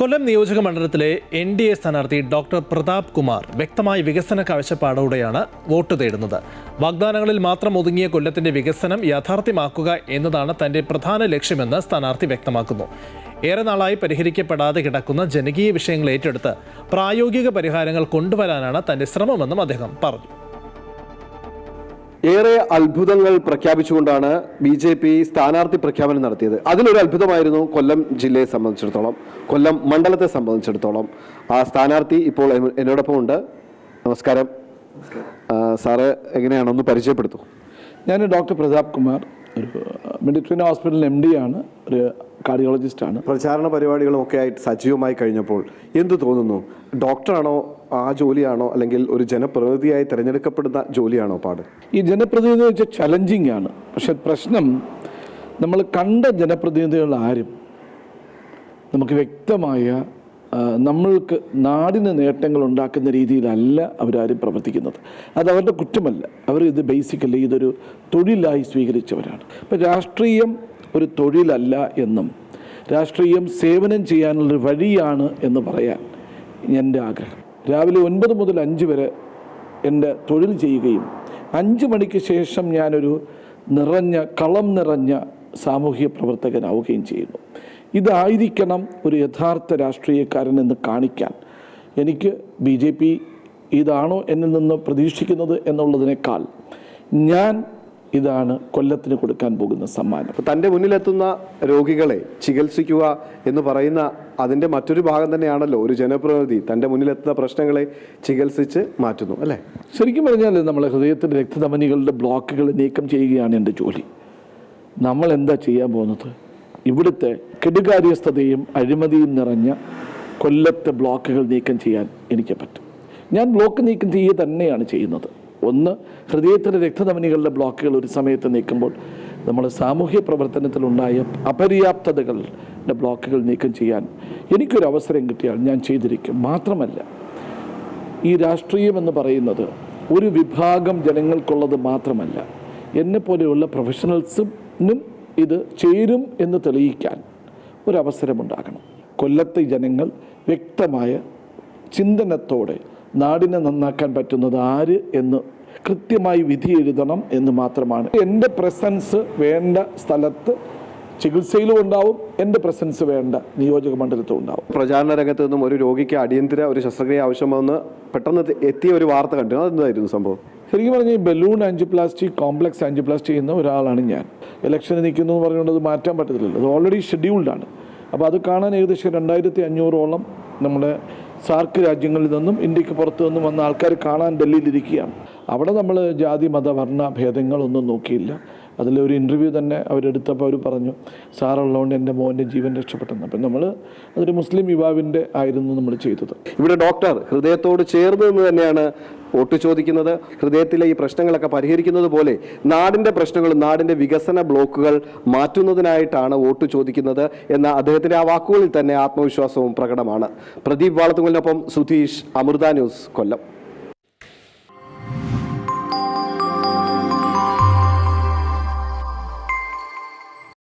കൊല്ലം നിയോജക മണ്ഡലത്തിലെ NDA സ്ഥാനാർത്ഥി ഡോക്ടർ പ്രതാപ് കുമാർ വ്യക്തമായ വികസന കാഴ്ചപ്പാടോടെയാണ് വോട്ട് തേടുന്നത്. വാഗ്ദാനങ്ങളിൽ മാത്രം ഒതുങ്ങിയ കൊല്ലത്തിന്റെ വികസനം യാഥാർത്ഥ്യമാക്കുക എന്നതാണ് തന്റെ പ്രധാന ലക്ഷ്യമെന്ന് സ്ഥാനാർത്ഥി വ്യക്തമാക്കുന്നു. ഏറെ നാളായി പരിഹരിക്കപ്പെടാതെ കിടക്കുന്ന ജനകീയ വിഷയങ്ങൾ ഏറ്റെടുത്ത് പ്രായോഗിക പരിഹാരങ്ങൾ കൊണ്ടുവരാനാണ് തന്റെ ശ്രമമെന്നും അദ്ദേഹം പറഞ്ഞു. ഏറെ അത്ഭുതങ്ങൾ പ്രഖ്യാപിച്ചുകൊണ്ടാണ് BJP സ്ഥാനാർത്ഥി പ്രഖ്യാപനം നടത്തിയത്. അതിലൊരു അത്ഭുതമായിരുന്നു കൊല്ലം ജില്ലയെ സംബന്ധിച്ചിടത്തോളം, കൊല്ലം മണ്ഡലത്തെ സംബന്ധിച്ചിടത്തോളം. ആ സ്ഥാനാർത്ഥി ഇപ്പോൾ എന്നോടൊപ്പം ഉണ്ട്. നമസ്കാരം സാറ്, എങ്ങനെയാണ് ഒന്ന് പരിചയപ്പെടുത്തൂ? ഞാൻ ഡോക്ടർ പ്രതാപ് കുമാർ, ഒരു മെഡിട്രീന ഹോസ്പിറ്റലിൽ MD ആണ്, ഒരു കാർഡിയോളജിസ്റ്റാണ്. പ്രചാരണ പരിപാടികളും ഒക്കെ ആയിട്ട് സജീവമായി കഴിഞ്ഞപ്പോൾ എന്തു തോന്നുന്നു? ഡോക്ടറാണോ ആ ജോലിയാണോ, അല്ലെങ്കിൽ ഒരു ജനപ്രതിനിധിയായി തിരഞ്ഞെടുക്കപ്പെടുന്ന ജോലിയാണോ പാട്? ഈ ജനപ്രതിനിധി വെച്ചാൽ ചലഞ്ചിങ് ആണ്. പക്ഷെ പ്രശ്നം, നമ്മൾ കണ്ട ജനപ്രതിനിധികൾ ആരും നമുക്ക് വ്യക്തമായ നമ്മൾക്ക് നാടിന് നേട്ടങ്ങൾ ഉണ്ടാക്കുന്ന രീതിയിലല്ല അവരാരും പ്രവർത്തിക്കുന്നത്. അത് അവരുടെ കുറ്റമല്ല. അവർ ഇത് ബേസിക്കലി ഇതൊരു തൊഴിലായി സ്വീകരിച്ചവരാണ്. അപ്പം രാഷ്ട്രീയം ഒരു തൊഴിലല്ല എന്നും രാഷ്ട്രീയം സേവനം ചെയ്യാനുള്ളൊരു വഴിയാണ് എന്ന് പറയാൻ എൻ്റെ ആഗ്രഹം. രാവിലെ 9 മുതൽ 5 വരെ എൻ്റെ തൊഴിൽ ചെയ്യുകയും 5 മണിക്ക് ശേഷം ഞാനൊരു കളം നിറഞ്ഞ സാമൂഹിക പ്രവർത്തകനാവുകയും ചെയ്യുന്നു. ഇതായിരിക്കണം ഒരു യഥാർത്ഥ രാഷ്ട്രീയക്കാരൻ എന്ന് കാണിക്കാൻ എനിക്ക് BJP ഇതാണോ എന്നിൽ നിന്ന് പ്രതീക്ഷിക്കുന്നത് എന്നുള്ളതിനേക്കാൾ ഇതാണ് കൊല്ലത്തിന് കൊടുക്കാൻ പോകുന്ന സമ്മാനം. അപ്പോൾ തൻ്റെ മുന്നിലെത്തുന്ന രോഗികളെ ചികിത്സിക്കുക എന്ന് പറയുന്ന അതിൻ്റെ മറ്റൊരു ഭാഗം തന്നെയാണല്ലോ ഒരു ജനപ്രതിനിധി തൻ്റെ മുന്നിലെത്തുന്ന പ്രശ്നങ്ങളെ ചികിത്സിച്ച് മാറ്റുന്നു, അല്ലേ? ശരിക്കും പറഞ്ഞാൽ നമ്മളെ ഹൃദയത്തിൻ്റെ രക്തധമനികളുടെ ബ്ലോക്കുകൾ നീക്കം ചെയ്യുകയാണ് എൻ്റെ ജോലി. നമ്മൾ എന്താ ചെയ്യാൻ പോകുന്നത്? ഇവിടുത്തെ കെടുകാര്യസ്ഥതയും അഴിമതിയും നിറഞ്ഞ കൊല്ലത്തെ ബ്ലോക്കുകൾ നീക്കം ചെയ്യാൻ എനിക്ക് പറ്റും. ഞാൻ ബ്ലോക്ക് നീക്കം ചെയ്യുക തന്നെയാണ് ചെയ്യുന്നത്. ഒന്ന്, ഹൃദയത്തിലെ രക്തധമനികളുടെ ബ്ലോക്കുകൾ ഒരു സമയത്ത് നീക്കുമ്പോൾ നമ്മൾ സാമൂഹ്യ പ്രവർത്തനത്തിലുണ്ടായ അപര്യാപ്തതകളുടെ ബ്ലോക്കുകൾ നീക്കം ചെയ്യാൻ എനിക്കൊരു അവസരം കിട്ടിയാൽ ഞാൻ ചെയ്തിരിക്കും. മാത്രമല്ല, ഈ രാഷ്ട്രീയം എന്ന് പറയുന്നത് ഒരു വിഭാഗം ജനങ്ങൾക്കുള്ളത് മാത്രമല്ല, എന്നെപ്പോലെയുള്ള പ്രൊഫഷണൽസിനും ഇത് ചേരും എന്ന് തെളിയിക്കാൻ ഒരവസരമുണ്ടാകണം. കൊല്ലത്തെ ജനങ്ങൾ വ്യക്തമായ ചിന്തനത്തോടെ നാടിനെ നന്നാക്കാൻ പറ്റുന്നത് ആര് എന്ന് കൃത്യമായി വിധി എഴുതണം എന്ന് മാത്രമാണ്. എൻ്റെ പ്രസൻസ് വേണ്ട സ്ഥലത്ത് ചികിത്സയിലും ഉണ്ടാവും, എൻ്റെ പ്രസൻസ് വേണ്ട നിയോജക മണ്ഡലത്തും ഉണ്ടാവും. പ്രചാരണ രംഗത്ത് നിന്നും ഒരു രോഗിക്ക് അടിയന്തര ഒരു ശസ്ത്രക്രിയ ആവശ്യമെന്ന് പെട്ടെന്ന് എത്തിയ ഒരു വാർത്ത കണ്ടു. അതെന്തായിരുന്നു സംഭവം? ശരിക്കും പറഞ്ഞാൽ ബലൂൺ ആൻജിയോപ്ലാസ്റ്റി, കോംപ്ലക്സ് ആൻജിയോപ്ലാസ്റ്റി ചെയ്യുന്ന ഒരാളാണ് ഞാൻ. ഇലക്ഷന് നിൽക്കുന്നു എന്ന് പറഞ്ഞുകൊണ്ട് അത് മാറ്റാൻ പറ്റത്തില്ലല്ലോ. അത് ഓൾറെഡി ഷെഡ്യൂൾഡാണ്. അപ്പോൾ അത് കാണാൻ ഏകദേശം 2500ഓളം നമ്മുടെ സാർക്ക് രാജ്യങ്ങളിൽ നിന്നും ഇന്ത്യക്ക് പുറത്തു നിന്നും വന്ന ആൾക്കാർ കാണാൻ ഡൽഹിയിലിരിക്കുകയാണ്. അവിടെ നമ്മൾ ജാതി മത വർണ്ണ ഭേദങ്ങളൊന്നും നോക്കിയില്ല. അതിലൊരു ഇൻ്റർവ്യൂ തന്നെ അവരെടുത്തപ്പോൾ അവർ പറഞ്ഞു, സാറുള്ളതുകൊണ്ട് എൻ്റെ മോൻ്റെ ജീവൻ രക്ഷപ്പെട്ടെന്ന്. അപ്പം നമ്മൾ അതൊരു മുസ്ലിം യുവാവിൻ്റെ ആയിരുന്നു നമ്മൾ ചെയ്തത്. ഇവിടെ ഡോക്ടർ ഹൃദയത്തോട് ചേർന്ന് നിന്ന് തന്നെയാണ് വോട്ട് ചോദിക്കുന്നത്. ഹൃദയത്തിലെ ഈ പ്രശ്നങ്ങളൊക്കെ പരിഹരിക്കുന്നത് പോലെ നാടിൻ്റെ പ്രശ്നങ്ങളും നാടിൻ്റെ വികസന ബ്ലോക്കുകൾ മാറ്റുന്നതിനായിട്ടാണ് വോട്ട് ചോദിക്കുന്നത് എന്ന അദ്ദേഹത്തിൻ്റെ ആ വാക്കുകളിൽ തന്നെ ആത്മവിശ്വാസവും പ്രകടമാണ്. പ്രദീപ് വാളത്തുങ്കലിനൊപ്പം സുധീഷ്, അമൃത ന്യൂസ്, കൊല്ലം.